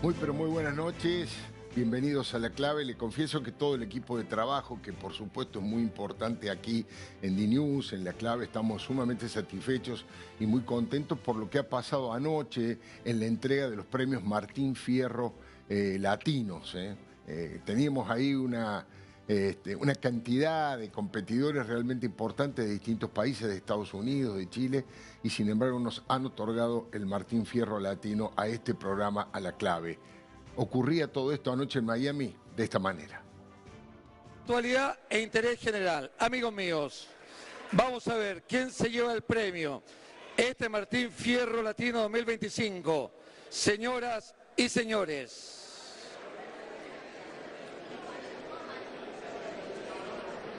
Pero muy buenas noches. Bienvenidos a La Clave. Le confieso que todo el equipo de trabajo, que por supuesto es muy importante aquí en DNews, en La Clave, estamos sumamente satisfechos y muy contentos por lo que ha pasado anoche en la entrega de los premios Martín Fierro Latinos. Teníamos ahí una cantidad de competidores realmente importantes de distintos países, de Estados Unidos, de Chile, y sin embargo nos han otorgado el Martín Fierro Latino a este programa, a La Clave. Ocurría todo esto anoche en Miami de esta manera. Actualidad e interés general. Amigos míos, vamos a ver quién se lleva el premio. Este Martín Fierro Latino 2025. Señoras y señores.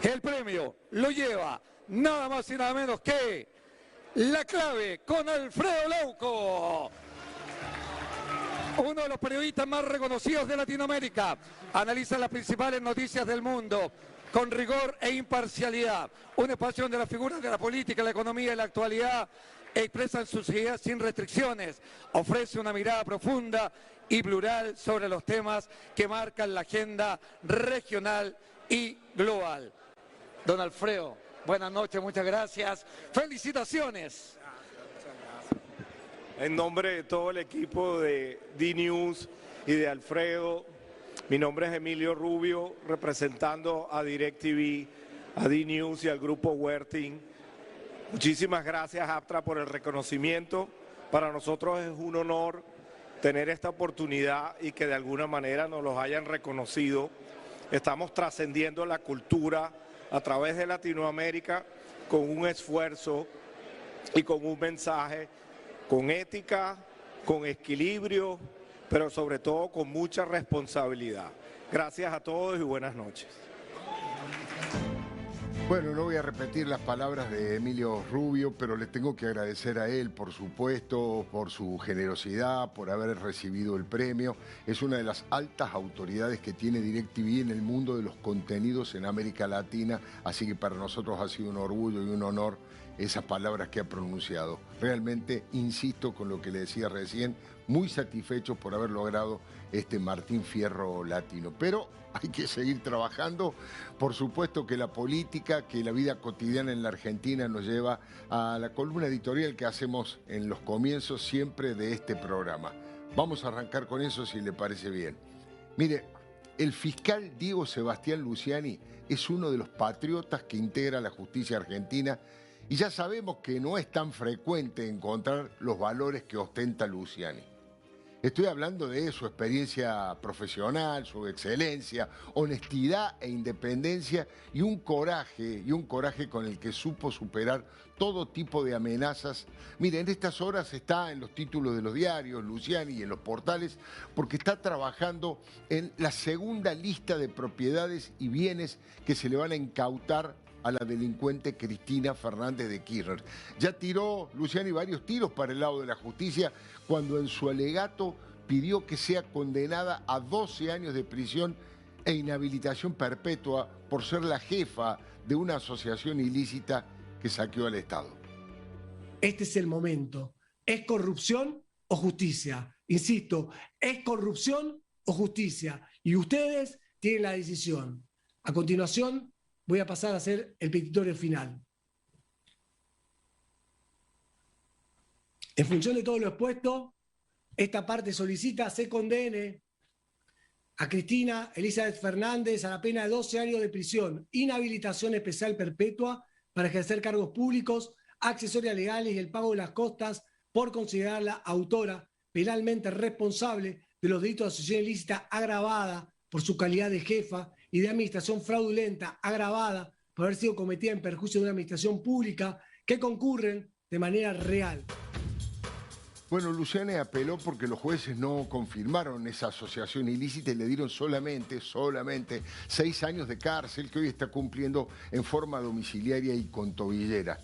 El premio lo lleva nada más y nada menos que La Clave con Alfredo Leuco. Uno de los periodistas más reconocidos de Latinoamérica. Analiza las principales noticias del mundo con rigor e imparcialidad. Un espacio donde las figuras de la política, la economía y la actualidad expresan sus ideas sin restricciones. Ofrece una mirada profunda y plural sobre los temas que marcan la agenda regional y global. Don Alfredo, buenas noches, muchas gracias. Felicitaciones. En nombre de todo el equipo de DNews y de Alfredo, mi nombre es Emilio Rubio, representando a DirecTV, a DNews y al grupo Werting. Muchísimas gracias, Aptra, por el reconocimiento. Para nosotros es un honor tener esta oportunidad y que de alguna manera nos los hayan reconocido. Estamos trascendiendo la cultura a través de Latinoamérica con un esfuerzo y con un mensaje, con ética, con equilibrio, pero sobre todo con mucha responsabilidad. Gracias a todos y buenas noches. Bueno, no voy a repetir las palabras de Emilio Rubio, pero le tengo que agradecer a él, por supuesto, por su generosidad, por haber recibido el premio. Es una de las altas autoridades que tiene DirecTV en el mundo de los contenidos en América Latina, así que para nosotros ha sido un orgullo y un honor esas palabras que ha pronunciado. Realmente, insisto con lo que le decía recién, muy satisfechos por haber logrado este Martín Fierro Latino. Pero hay que seguir trabajando. Por supuesto que la política, que la vida cotidiana en la Argentina nos lleva a la columna editorial que hacemos en los comienzos siempre de este programa. Vamos a arrancar con eso si le parece bien. Mire, el fiscal Diego Sebastián Luciani es uno de los patriotas que integra la justicia argentina y ya sabemos que no es tan frecuente encontrar los valores que ostenta Luciani. Estoy hablando de su experiencia profesional, su excelencia, honestidad e independencia y un coraje con el que supo superar todo tipo de amenazas. Mire, en estas horas está en los títulos de los diarios, Luciani, y en los portales, porque está trabajando en la segunda lista de propiedades y bienes que se le van a incautar a la delincuente Cristina Fernández de Kirchner. Ya tiró Luciani varios tiros para el lado de la justicia cuando en su alegato pidió que sea condenada a 12 años de prisión e inhabilitación perpetua por ser la jefa de una asociación ilícita que saqueó al Estado. Este es el momento. ¿Es corrupción o justicia? Insisto, ¿es corrupción o justicia? Y ustedes tienen la decisión. A continuación, voy a pasar a hacer el petitorio final. En función de todo lo expuesto, esta parte solicita se condene a Cristina Elizabeth Fernández a la pena de 12 años de prisión, inhabilitación especial perpetua para ejercer cargos públicos, accesorias legales y el pago de las costas por considerarla autora penalmente responsable de los delitos de asociación ilícita agravada por su calidad de jefa y de administración fraudulenta agravada por haber sido cometida en perjuicio de una administración pública que concurren de manera real. Bueno, Luciani apeló porque los jueces no confirmaron esa asociación ilícita y le dieron solamente 6 años de cárcel que hoy está cumpliendo en forma domiciliaria y con tobillera.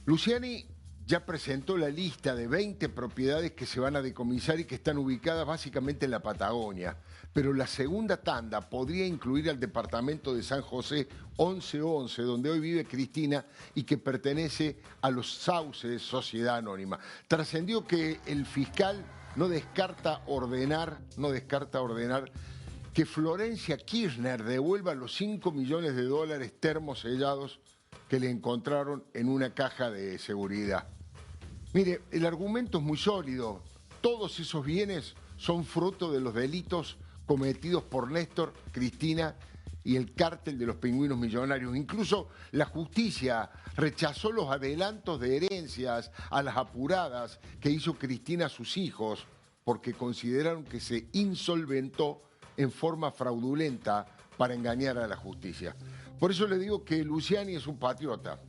Luciani ya presentó la lista de 20 propiedades que se van a decomisar y que están ubicadas básicamente en la Patagonia. Pero la segunda tanda podría incluir al departamento de San José 1111, donde hoy vive Cristina y que pertenece a los Sauces Sociedad Anónima. Trascendió que el fiscal no descarta ordenar que Florencia Kirchner devuelva los 5 millones de dólares termosellados que le encontraron en una caja de seguridad. Mire, el argumento es muy sólido. Todos esos bienes son fruto de los delitos cometidos por Néstor, Cristina y el cártel de los pingüinos millonarios. Incluso la justicia rechazó los adelantos de herencias a las apuradas que hizo Cristina a sus hijos porque consideraron que se insolventó en forma fraudulenta para engañar a la justicia. Por eso le digo que Luciani es un patriota,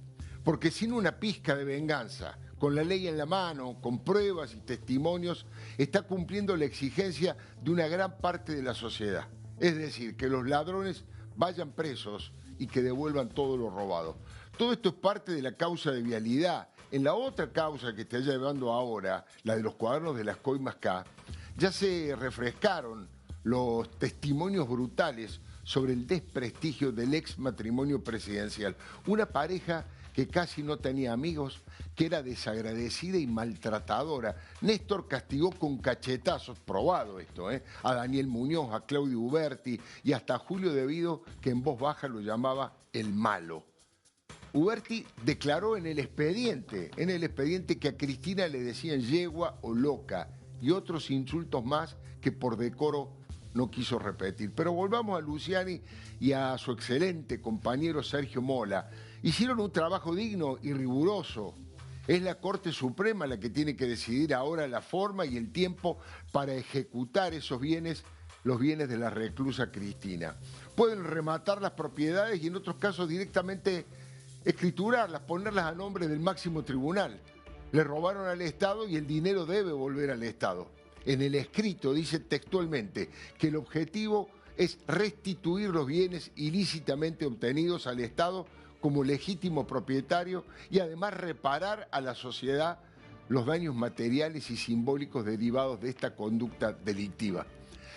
porque sin una pizca de venganza, con la ley en la mano, con pruebas y testimonios, está cumpliendo la exigencia de una gran parte de la sociedad. Es decir, que los ladrones vayan presos y que devuelvan todo lo robado. Todo esto es parte de la causa de vialidad. En la otra causa que está llevando ahora, la de los cuadernos de las coimas K, ya se refrescaron los testimonios brutales sobre el desprestigio del ex matrimonio presidencial. Una pareja que casi no tenía amigos, que era desagradecida y maltratadora. Néstor castigó con cachetazos, probado esto, a Daniel Muñoz, a Claudio Uberti y hasta a Julio De Vido, que en voz baja lo llamaba el malo. Uberti declaró en el expediente que a Cristina le decían yegua o loca y otros insultos más que por decoro no quiso repetir. Pero volvamos a Luciani y a su excelente compañero Sergio Mola. Hicieron un trabajo digno y riguroso. Es la Corte Suprema la que tiene que decidir ahora la forma y el tiempo para ejecutar esos bienes, los bienes de la reclusa Cristina. Pueden rematar las propiedades y en otros casos directamente escriturarlas, ponerlas a nombre del máximo tribunal. Le robaron al Estado y el dinero debe volver al Estado. En el escrito dice textualmente que el objetivo es restituir los bienes ilícitamente obtenidos al Estado como legítimo propietario y además reparar a la sociedad los daños materiales y simbólicos derivados de esta conducta delictiva.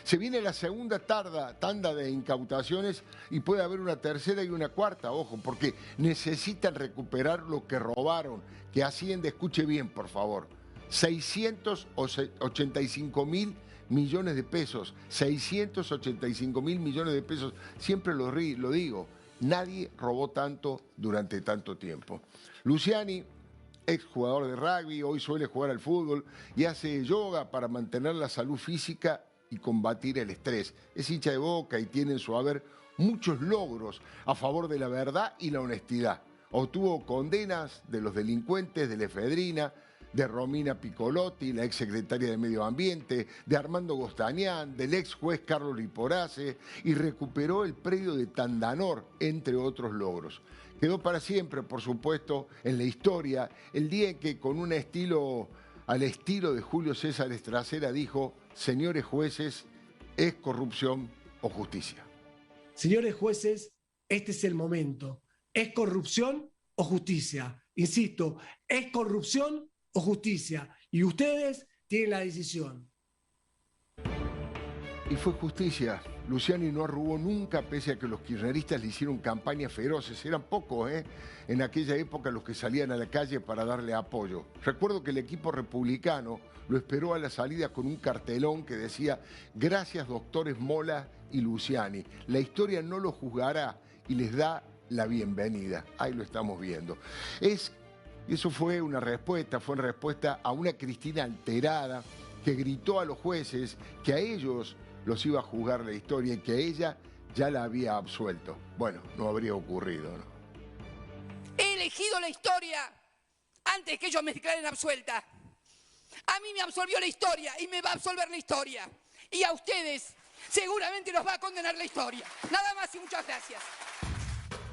Se viene la segunda tanda de incautaciones y puede haber una tercera y una cuarta, ojo, porque necesitan recuperar lo que robaron, que Hacienda, escuche bien, por favor, 685 mil millones de pesos, 685 mil millones de pesos, siempre lo digo, nadie robó tanto durante tanto tiempo. Luciani, exjugador de rugby, hoy suele jugar al fútbol y hace yoga para mantener la salud física y combatir el estrés. Es hincha de Boca y tiene en su haber muchos logros a favor de la verdad y la honestidad. Obtuvo condenas de los delincuentes, de la efedrina, de Romina Piccolotti, la exsecretaria de Medio Ambiente, de Armando Gostañán, del ex juez Carlos Liporace, y recuperó el predio de Tandanor, entre otros logros. Quedó para siempre, por supuesto, en la historia, el día en que con un estilo al estilo de Julio César Estracera dijo: señores jueces, ¿es corrupción o justicia? Señores jueces, este es el momento. ¿Es corrupción o justicia? Insisto, ¿es corrupción o justicia? Y ustedes tienen la decisión. Y fue justicia. Luciani no arrugó nunca, pese a que los kirchneristas le hicieron campañas feroces. Eran pocos, en aquella época los que salían a la calle para darle apoyo. Recuerdo que el equipo republicano lo esperó a la salida con un cartelón que decía: gracias doctores Mola y Luciani. La historia no lo juzgará y les da la bienvenida. Ahí lo estamos viendo. Eso fue en respuesta a una Cristina alterada que gritó a los jueces que a ellos los iba a juzgar la historia y que a ella ya la había absuelto. Bueno, no habría ocurrido, ¿no? He elegido la historia antes que ellos me declaren absuelta. A mí me absolvió la historia y me va a absolver la historia. Y a ustedes seguramente los va a condenar la historia. Nada más y muchas gracias.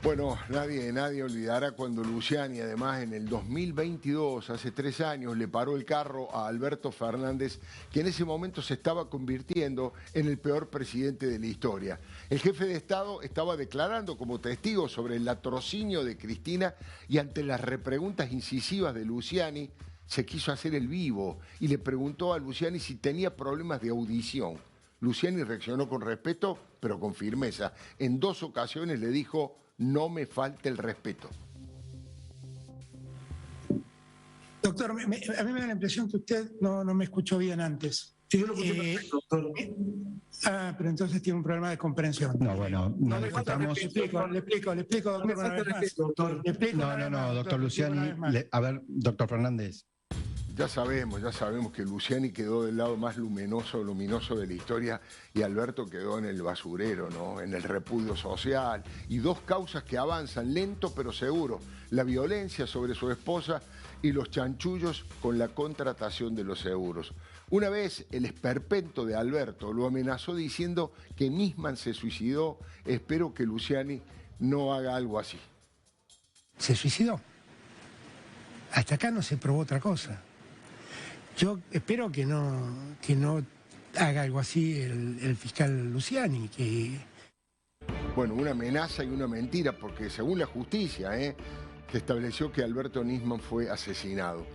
Bueno, nadie olvidará cuando Luciani, además, en el 2022, hace 3 años, le paró el carro a Alberto Fernández, que en ese momento se estaba convirtiendo en el peor presidente de la historia. El jefe de Estado estaba declarando como testigo sobre el latrocinio de Cristina y ante las repreguntas incisivas de Luciani, se quiso hacer el vivo y le preguntó a Luciani si tenía problemas de audición. Luciani reaccionó con respeto, pero con firmeza. En 2 ocasiones le dijo: no me falte el respeto. Doctor, a mí me da la impresión que usted no me escuchó bien antes. Sí, yo lo escuché perfecto, doctor. Pero entonces tiene un problema de comprensión. No, bueno, nos le falta disculpamos. respeto. Le explico, doctor, No me una falta vez más. respeto, doctor. Le explico una No, vez más, doctor le explico una Luciani. vez más. A ver, doctor Fernández. Ya sabemos que Luciani quedó del lado más luminoso de la historia y Alberto quedó en el basurero, ¿no? En el repudio social. Y dos causas que avanzan lento pero seguro: la violencia sobre su esposa y los chanchullos con la contratación de los seguros. Una vez el esperpento de Alberto lo amenazó diciendo que Nisman se suicidó. Espero que Luciani no haga algo así. ¿Se suicidó? Hasta acá no se probó otra cosa. Yo espero que no haga algo así el fiscal Luciani, que... Bueno, una amenaza y una mentira, porque según la justicia, se estableció que Alberto Nisman fue asesinado.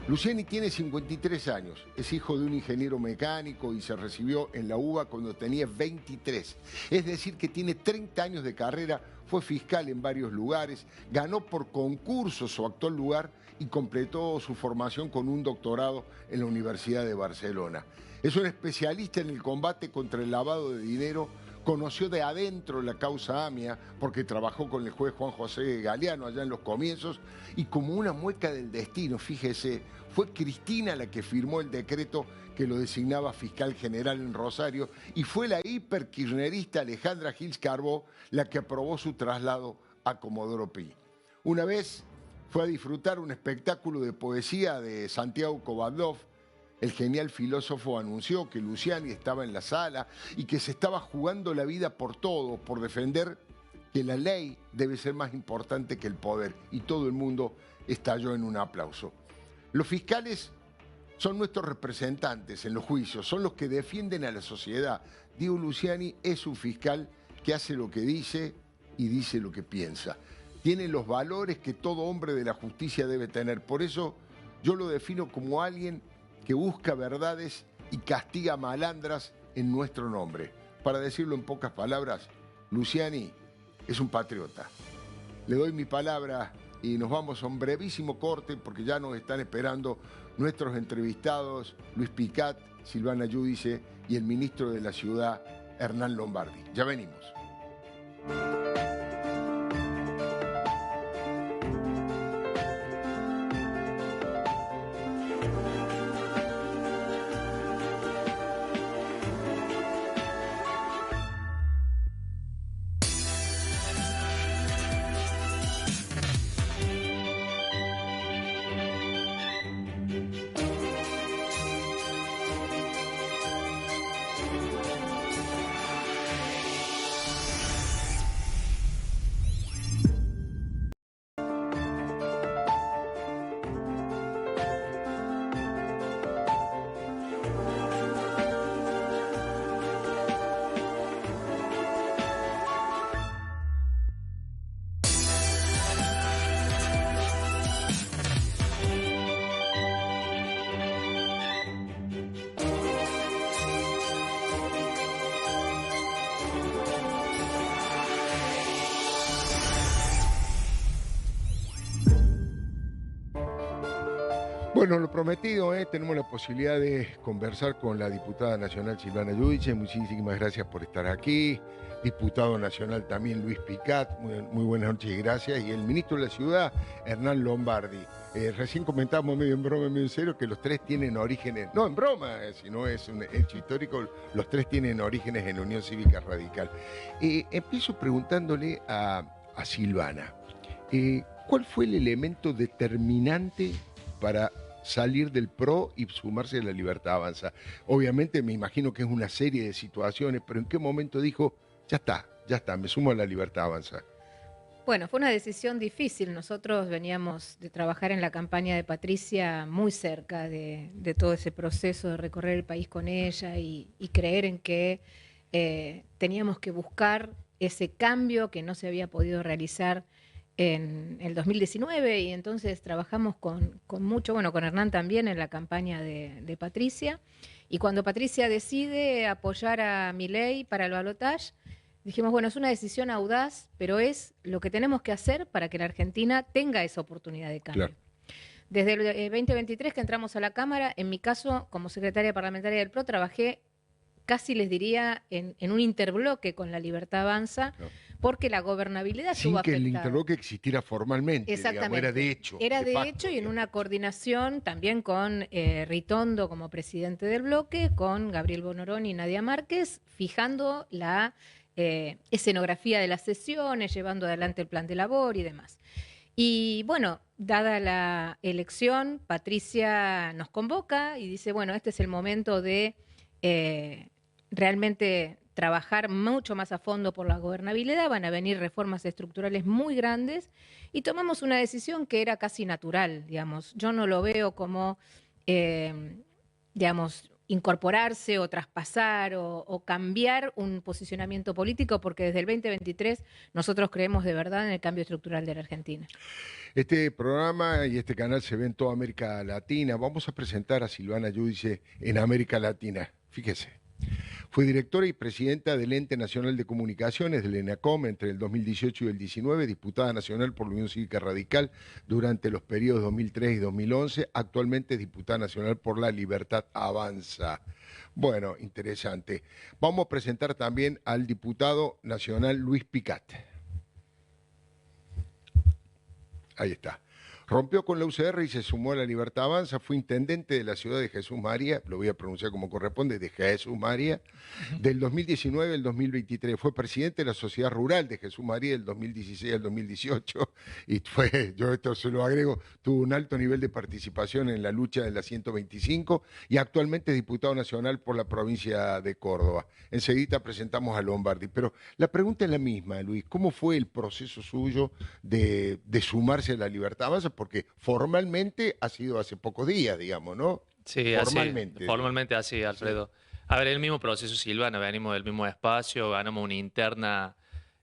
Luciani tiene 53 años, es hijo de un ingeniero mecánico y se recibió en la UBA cuando tenía 23. Es decir, que tiene 30 años de carrera, fue fiscal en varios lugares, ganó por concurso su actual lugar y completó su formación con un doctorado en la Universidad de Barcelona. Es un especialista en el combate contra el lavado de dinero. Conoció de adentro la causa AMIA porque trabajó con el juez Juan José Galeano allá en los comienzos y como una mueca del destino, fíjese, fue Cristina la que firmó el decreto que lo designaba fiscal general en Rosario y fue la hiperkirchnerista Alejandra Gils Carbó la que aprobó su traslado a Comodoro Pi. Una vez fue a disfrutar un espectáculo de poesía de Santiago Kovadlov. El genial filósofo anunció que Luciani estaba en la sala y que se estaba jugando la vida por todo, por defender que la ley debe ser más importante que el poder. Y todo el mundo estalló en un aplauso. Los fiscales son nuestros representantes en los juicios, son los que defienden a la sociedad. Diego Luciani es un fiscal que hace lo que dice y dice lo que piensa. Tiene los valores que todo hombre de la justicia debe tener. Por eso yo lo defino como alguien que busca verdades y castiga malandras en nuestro nombre. Para decirlo en pocas palabras, Luciani es un patriota. Le doy mi palabra y nos vamos a un brevísimo corte porque ya nos están esperando nuestros entrevistados Luis Picat, Silvana Giudice y el ministro de la Ciudad, Hernán Lombardi. Ya venimos. Bueno, lo prometido, tenemos la posibilidad de conversar con la diputada nacional Silvana Giudice. Muchísimas gracias por estar aquí. Diputado nacional también Luis Picat, muy buenas noches y gracias. Y el ministro de la Ciudad, Hernán Lombardi. Recién comentábamos medio en broma, medio en serio, que los tres tienen orígenes, no en broma, sino es un hecho histórico, los tres tienen orígenes en Unión Cívica Radical. Empiezo preguntándole a Silvana, ¿cuál fue el elemento determinante para salir del PRO y sumarse a La Libertad Avanza? Obviamente me imagino que es una serie de situaciones, pero ¿en qué momento dijo, ya está, me sumo a La Libertad Avanza? Bueno, fue una decisión difícil. Nosotros veníamos de trabajar en la campaña de Patricia muy cerca de todo ese proceso de recorrer el país con ella y creer en que teníamos que buscar ese cambio que no se había podido realizar en el 2019 y entonces trabajamos con mucho, bueno, con Hernán también en la campaña de Patricia y cuando Patricia decide apoyar a Milei para el balotaje, dijimos, bueno, es una decisión audaz, pero es lo que tenemos que hacer para que la Argentina tenga esa oportunidad de cambio. Claro. Desde el 2023 que entramos a la Cámara, en mi caso, como secretaria parlamentaria del PRO, trabajé casi les diría en un interbloque con La Libertad Avanza, Claro. porque la gobernabilidad Sin estuvo que el afectada. interbloque existiera formalmente, digamos, Exactamente. era de hecho. Era de facto, hecho y en digamos. una coordinación también con Ritondo como presidente del bloque, con Gabriel Bonorón y Nadia Márquez, fijando la escenografía de las sesiones, llevando adelante el plan de labor y demás. Y bueno, dada la elección, Patricia nos convoca y dice, bueno, este es el momento de realmente trabajar mucho más a fondo por la gobernabilidad, van a venir reformas estructurales muy grandes y tomamos una decisión que era casi natural, digamos. Yo no lo veo como, digamos, incorporarse o traspasar o cambiar un posicionamiento político, porque desde el 2023 nosotros creemos de verdad en el cambio estructural de la Argentina. Este programa y este canal se ve en toda América Latina. Vamos a presentar a Silvana Giudice en América Latina. Fíjese. Fue directora y presidenta del Ente Nacional de Comunicaciones, del ENACOM, entre el 2018 y el 2019, diputada nacional por la Unión Cívica Radical durante los periodos 2003 y 2011, actualmente es diputada nacional por La Libertad Avanza. Bueno, interesante. Vamos a presentar también al diputado nacional Luis Picat. Ahí está. Rompió con la UCR y se sumó a La Libertad Avanza, fue intendente de la ciudad de Jesús María, lo voy a pronunciar como corresponde, de Jesús María, del 2019 al 2023. Fue presidente de la Sociedad Rural de Jesús María del 2016 al 2018 y fue, yo esto se lo agrego, tuvo un alto nivel de participación en la lucha de la 125 y actualmente es diputado nacional por la provincia de Córdoba. Enseguida presentamos a Lombardi, pero la pregunta es la misma, Luis, ¿cómo fue el proceso suyo de sumarse a La Libertad Avanza? Porque formalmente ha sido hace pocos días, digamos, ¿no? Sí, formalmente así, Alfredo. Sí. A ver, el mismo proceso, Silvana, venimos del mismo espacio, ganamos una interna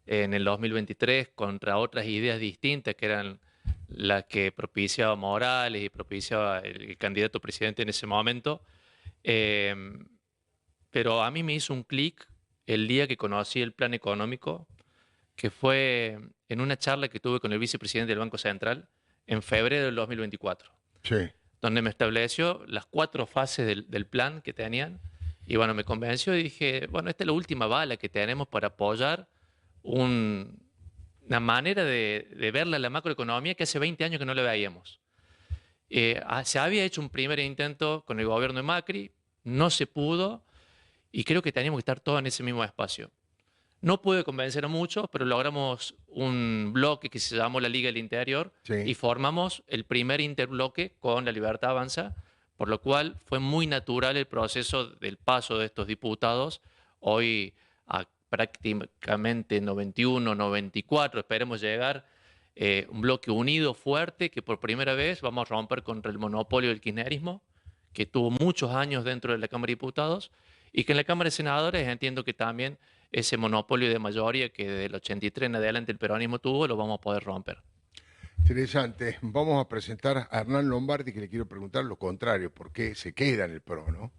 en el 2023 contra otras ideas distintas que eran las que propiciaba Morales y propiciaba el candidato presidente en ese momento. Pero a mí me hizo un clic el día que conocí el plan económico, que fue en una charla que tuve con el vicepresidente del Banco Central, en febrero del 2024, sí, donde me estableció las 4 fases del plan que tenían y bueno, me convenció y dije, bueno, esta es la última bala que tenemos para apoyar una manera de verla la macroeconomía que hace 20 años que no la veíamos. Se había hecho un primer intento con el gobierno de Macri, no se pudo y creo que teníamos que estar todos en ese mismo espacio. No pude convencer a muchos, pero logramos un bloque que se llamó la Liga del Interior, sí, y formamos el primer interbloque con La Libertad Avanza, por lo cual fue muy natural el proceso del paso de estos diputados. Hoy a prácticamente 91, 94, esperemos llegar un bloque unido, fuerte, que por primera vez vamos a romper contra el monopolio del kirchnerismo, que tuvo muchos años dentro de la Cámara de Diputados, y que en la Cámara de Senadores entiendo que también ese monopolio de mayoría que del 83 en adelante el peronismo tuvo, lo vamos a poder romper. Interesante. Vamos a presentar a Hernán Lombardi, que le quiero preguntar lo contrario, ¿por qué se queda en el PRO, no?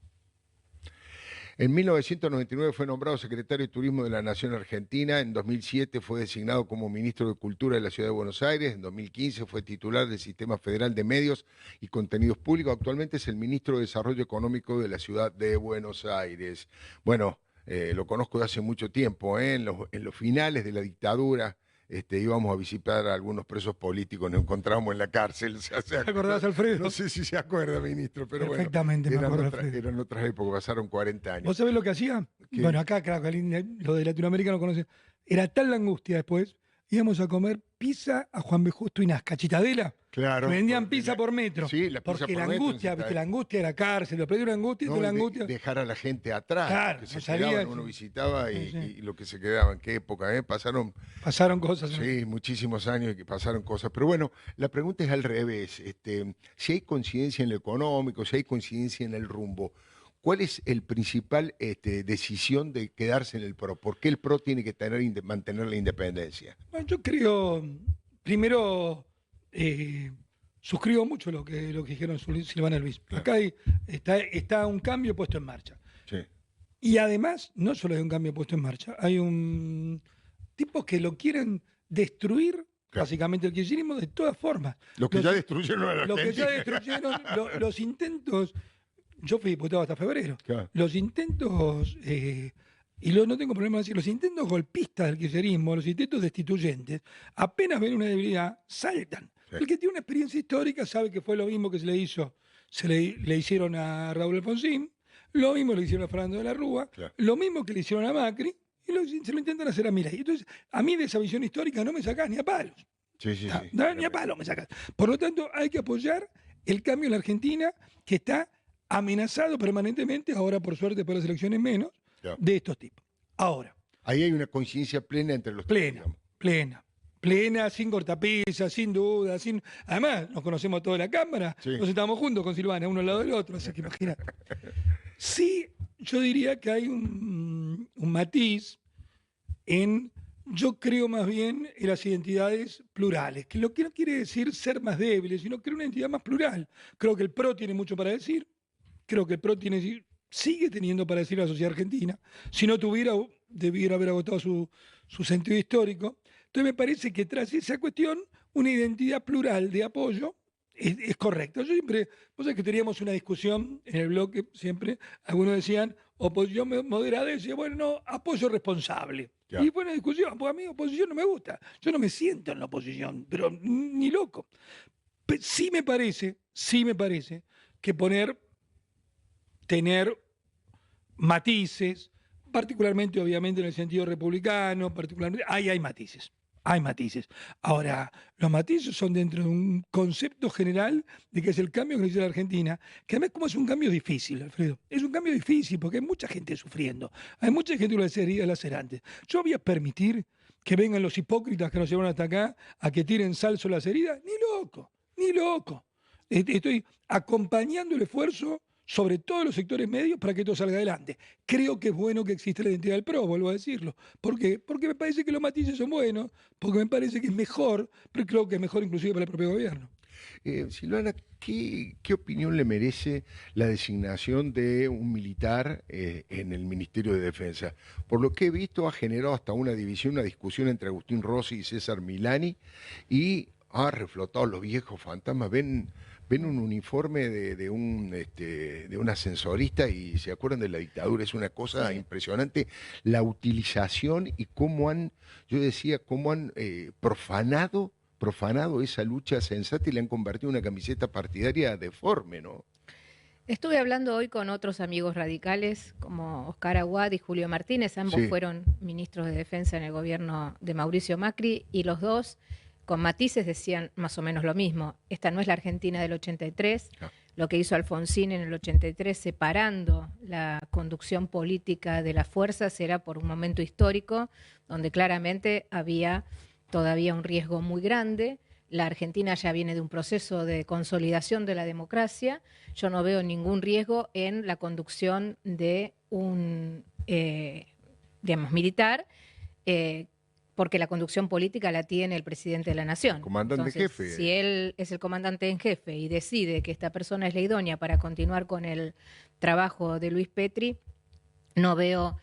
En 1999 fue nombrado secretario de Turismo de la Nación Argentina, en 2007 fue designado como ministro de Cultura de la Ciudad de Buenos Aires, en 2015 fue titular del Sistema Federal de Medios y Contenidos Públicos, actualmente es el ministro de Desarrollo Económico de la Ciudad de Buenos Aires. Bueno, lo conozco de hace mucho tiempo, en los finales de la dictadura. Íbamos a visitar a algunos presos políticos, nos encontramos en la cárcel. ¿Te acordás, Alfredo? No sé si se acuerda, ministro, pero perfectamente, bueno, me acuerdo, eran otras épocas, pasaron 40 años. ¿Vos sabés lo que hacía? ¿Qué? Bueno, acá, claro, lo de Latinoamérica no conoce. Era tal la angustia después, íbamos a comer pizza a Juan B. Justo y Nazca, Chitadela. Claro. Vendían pizza por metro. Sí, la pizza porque por la metro, angustia, viste, la angustia de la cárcel, lo perdieron angustia, no, la angustia. Dejar a la gente atrás, claro, que se no salía, quedaban, uno visitaba y, sí. Y lo que se quedaba, en qué época, pasaron cosas. Sí, ¿no? Muchísimos años y que pasaron cosas. Pero bueno, la pregunta es al revés. Si hay coincidencia en lo económico, si hay coincidencia en el rumbo, ¿cuál es el principal decisión de quedarse en el PRO? ¿Por qué el PRO tiene que mantener la independencia? Bueno, yo creo, primero, suscribo mucho lo que dijeron Silvana y Luis. Claro. Acá está un cambio puesto en marcha. Sí. Y además, no solo hay un cambio puesto en marcha, hay un tipos que lo quieren destruir básicamente el kirchnerismo, de todas formas. Los que ya destruyeron a la Los que ya Argentina. destruyeron, los intentos, yo fui diputado hasta febrero, Claro. los intentos, no tengo problema en decir, los intentos golpistas del kirchnerismo, los intentos destituyentes, apenas ven una debilidad, saltan. Sí. El que tiene una experiencia histórica sabe que fue lo mismo que le hicieron a Raúl Alfonsín, lo mismo le hicieron a Fernando de la Rúa, Claro. lo mismo que le hicieron a Macri, y se lo intentan hacer a Milei. Entonces, a mí de esa visión histórica no me sacás ni a palos. Sí, sí, sí. Ni a palos me sacás. Por lo tanto, hay que apoyar el cambio en la Argentina, que está amenazado permanentemente, ahora por suerte por las elecciones menos, Claro. de estos tipos. Ahora, Ahí hay una coincidencia plena entre los tres, digamos. plena, sin cortapisas, sin duda, además nos conocemos toda la Cámara, Sí. nos estamos juntos con Silvana, uno al lado del otro, así que imagínate. Sí, yo diría que hay un matiz yo creo más bien en las identidades plurales, que lo que no quiere decir ser más débiles, sino que una entidad más plural. Creo que el PRO tiene mucho para decir, creo que el PRO sigue teniendo para decir a la sociedad argentina, si no debiera haber agotado su sentido histórico. Entonces me parece que tras esa cuestión, una identidad plural de apoyo es correcta. Yo siempre, vos sabés que teníamos una discusión en el bloque, siempre, algunos decían oposición moderada, y decía, bueno, no, apoyo responsable. Claro. Y buena discusión, porque a mí oposición no me gusta, yo no me siento en la oposición, pero ni loco. Sí me parece que tener matices, particularmente obviamente en el sentido republicano, particularmente, hay matices. Hay matices. Ahora, los matices son dentro de un concepto general de que es el cambio que necesita la Argentina, que además como es un cambio difícil, Alfredo. Es un cambio difícil porque hay mucha gente sufriendo. Hay mucha gente que lo desearía hacer antes. Yo voy a permitir que vengan los hipócritas que nos llevaron hasta acá a que tiren sal sobre las heridas. Ni loco. Estoy acompañando el esfuerzo sobre todos los sectores medios para que esto salga adelante. Creo que es bueno que exista la identidad del PRO, vuelvo a decirlo. ¿Por qué? Porque me parece que los matices son buenos, porque me parece que es mejor, pero creo que es mejor inclusive para el propio gobierno. Silvana, ¿qué opinión le merece la designación de un militar en el Ministerio de Defensa? Por lo que he visto, ha generado hasta una discusión entre Agustín Rossi y César Milani y ha reflotado los viejos fantasmas. Ven un uniforme de un ascensorista y se acuerdan de la dictadura. Es una cosa impresionante la utilización y cómo han profanado esa lucha sensata y le han convertido en una camiseta partidaria deforme, ¿no? Estuve hablando hoy con otros amigos radicales como Oscar Aguad y Julio Martínez, ambos fueron ministros de Defensa en el gobierno de Mauricio Macri, y los dos con matices decían más o menos lo mismo. Esta no es la Argentina del 83, lo que hizo Alfonsín en el 83 separando la conducción política de las fuerzas era por un momento histórico donde claramente había todavía un riesgo muy grande. La Argentina ya viene de un proceso de consolidación de la democracia. Yo no veo ningún riesgo en la conducción de un, militar, porque la conducción política la tiene el presidente de la Nación. Comandante en jefe. Si él es el comandante en jefe y decide que esta persona es la idónea para continuar con el trabajo de Luis Petri, no veo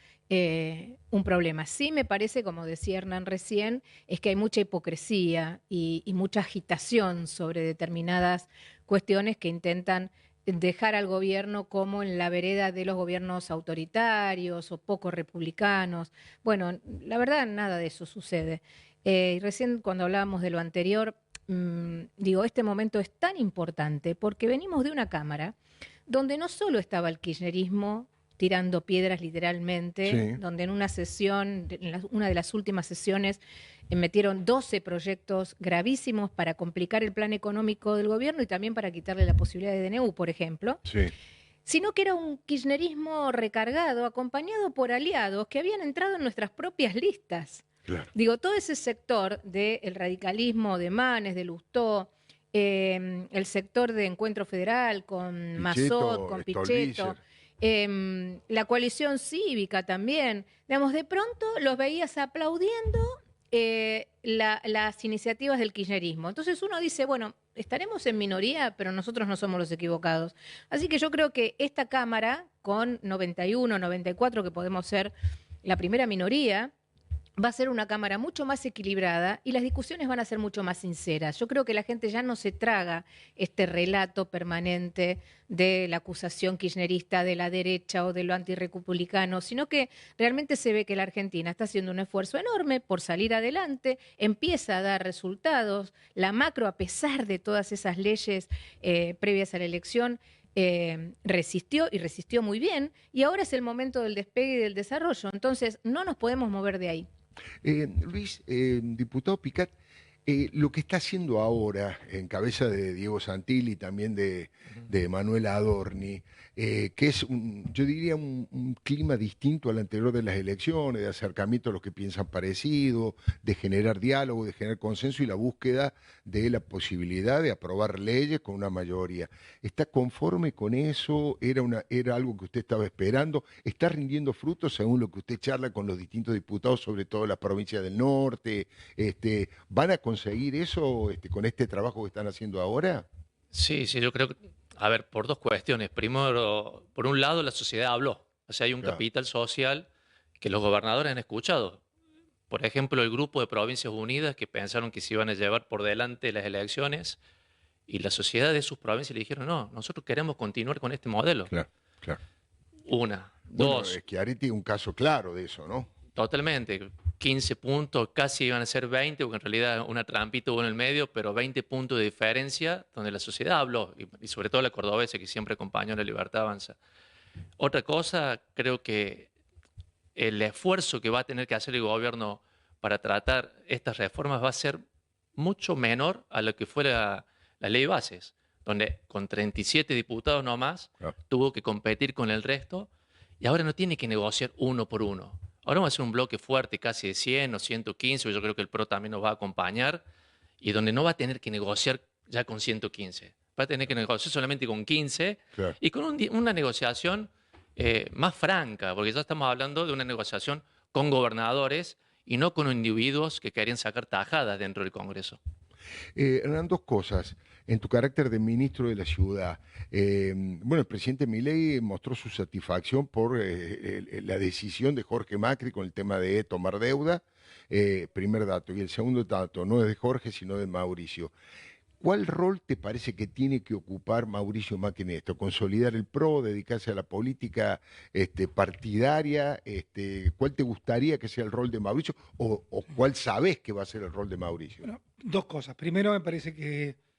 un problema. Sí me parece, como decía Hernán recién, es que hay mucha hipocresía y mucha agitación sobre determinadas cuestiones que intentan dejar al gobierno como en la vereda de los gobiernos autoritarios o poco republicanos. Bueno, la verdad nada de eso sucede. Y recién cuando hablábamos de lo anterior, este momento es tan importante porque venimos de una Cámara donde no solo estaba el kirchnerismo tirando piedras literalmente, donde en una sesión, una de las últimas sesiones, metieron 12 proyectos gravísimos para complicar el plan económico del gobierno y también para quitarle la posibilidad de DNU, por ejemplo, sino que era un kirchnerismo recargado, acompañado por aliados que habían entrado en nuestras propias listas. Claro. Todo ese sector del radicalismo de Manes, de Lustó, el sector de Encuentro Federal con Massot, con Pichetto, la coalición cívica también, de pronto los veías aplaudiendo las iniciativas del kirchnerismo. Entonces uno dice, bueno, estaremos en minoría, pero nosotros no somos los equivocados. Así que yo creo que esta Cámara, con 91, 94, que podemos ser la primera minoría, va a ser una Cámara mucho más equilibrada y las discusiones van a ser mucho más sinceras. Yo creo que la gente ya no se traga este relato permanente de la acusación kirchnerista de la derecha o de lo antirrepublicano, sino que realmente se ve que la Argentina está haciendo un esfuerzo enorme por salir adelante, empieza a dar resultados, la macro, a pesar de todas esas leyes previas a la elección, resistió y resistió muy bien, y ahora es el momento del despegue y del desarrollo. Entonces, no nos podemos mover de ahí. Luis, diputado Picat, lo que está haciendo ahora, en cabeza de Diego Santilli y también de Manuel Adorni, que es, yo diría, un clima distinto al anterior de las elecciones, de acercamiento a los que piensan parecido, de generar diálogo, de generar consenso y la búsqueda de la posibilidad de aprobar leyes con una mayoría. ¿Está conforme con eso? ¿Era algo que usted estaba esperando? ¿Está rindiendo frutos según lo que usted charla con los distintos diputados, sobre todo las provincias del norte? ¿Van a conseguir eso con este trabajo que están haciendo ahora? Sí, yo creo que, a ver, por dos cuestiones. Primero, por un lado, la sociedad habló. O sea, hay un capital social que los gobernadores han escuchado. Por ejemplo, el grupo de Provincias Unidas que pensaron que se iban a llevar por delante las elecciones, y la sociedad de sus provincias le dijeron, no, nosotros queremos continuar con este modelo. Claro. Una. Bueno, Dos. Schiaretti es un caso claro de eso, ¿no? Totalmente. 15 puntos, casi iban a ser 20, porque en realidad una trampita hubo en el medio, pero 20 puntos de diferencia donde la sociedad habló, y sobre todo la cordobesa, que siempre acompañó a la Libertad Avanza. Otra cosa, creo que el esfuerzo que va a tener que hacer el gobierno para tratar estas reformas va a ser mucho menor a lo que fue la ley de bases, donde con 37 diputados nomás tuvo que competir con el resto, y ahora no tiene que negociar uno por uno. Ahora vamos a hacer un bloque fuerte, casi de 100 o 115, yo creo que el PRO también nos va a acompañar, y donde no va a tener que negociar ya con 115. Va a tener que negociar solamente con 15, y con una negociación más franca, porque ya estamos hablando de una negociación con gobernadores y no con individuos que querían sacar tajadas dentro del Congreso. Hernán, dos cosas. En tu carácter de ministro de la ciudad, bueno, el presidente Milei mostró su satisfacción por la decisión de Jorge Macri con el tema de tomar deuda, primer dato. Y el segundo dato, no es de Jorge, sino de Mauricio. ¿Cuál rol te parece que tiene que ocupar Mauricio Macri en esto? ¿Consolidar el PRO, dedicarse a la política partidaria? ¿Cuál te gustaría que sea el rol de Mauricio? ¿O cuál sabés que va a ser el rol de Mauricio? Bueno, dos cosas. Primero, me parece que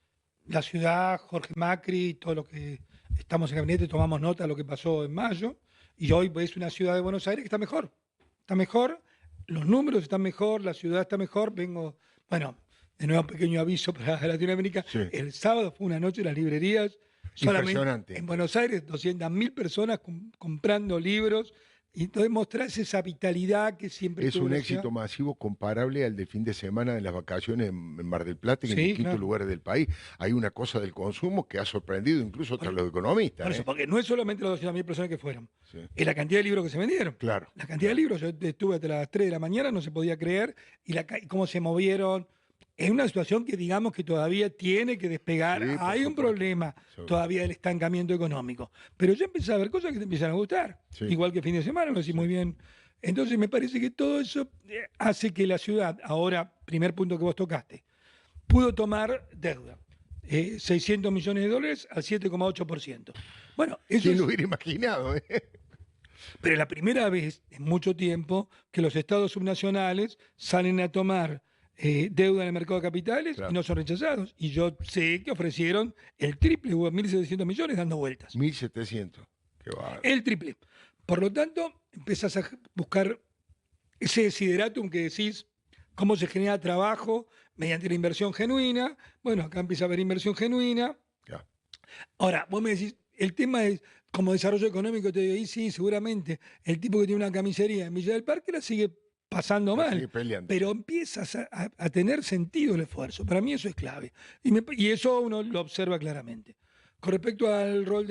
la ciudad, Jorge Macri y todo lo que estamos en gabinete tomamos nota de lo que pasó en mayo, y hoy es una ciudad de Buenos Aires que está mejor. Está mejor, los números están mejor, la ciudad está mejor. Bueno, de nuevo un pequeño aviso para Latinoamérica. Sí. El sábado fue una noche en las librerías. Solamente en Buenos Aires, 200.000 personas comprando libros. Y entonces mostrarse esa vitalidad que siempre es un éxito masivo comparable al del fin de semana de las vacaciones en Mar del Plata y en distintos lugares del país. Hay una cosa del consumo que ha sorprendido incluso a los economistas. Por eso, porque no es solamente las 200.000 personas que fueron, es la cantidad de libros que se vendieron. Claro. La cantidad de libros, yo estuve hasta las 3 de la mañana, no se podía creer, y cómo se movieron. Es una situación que digamos que todavía tiene que despegar. Hay un problema todavía del estancamiento económico. Pero ya empieza a haber cosas que te empiezan a gustar. Igual que el fin de semana, lo decís muy bien. Entonces me parece que todo eso hace que la ciudad, ahora, primer punto que vos tocaste, pudo tomar deuda. 600 millones de dólares al 7,8%. Bueno, eso ¿quién lo hubiera imaginado? Pero es la primera vez en mucho tiempo que los estados subnacionales salen a tomar deuda en el mercado de capitales y no son rechazados. Y yo sé que ofrecieron el triple, hubo 1.700 millones dando vueltas. 1.700, qué bárbaro. El triple. Por lo tanto, empezás a buscar ese desideratum que decís, cómo se genera trabajo mediante la inversión genuina. Bueno, acá empieza a haber inversión genuina. Ahora, vos me decís, el tema es, como desarrollo económico, te digo, y sí, seguramente, el tipo que tiene una camisería en Villa del Parque la sigue pasando mal, pero empiezas a tener sentido el esfuerzo. Para mí eso es clave. Y eso uno lo observa claramente. Con respecto al rol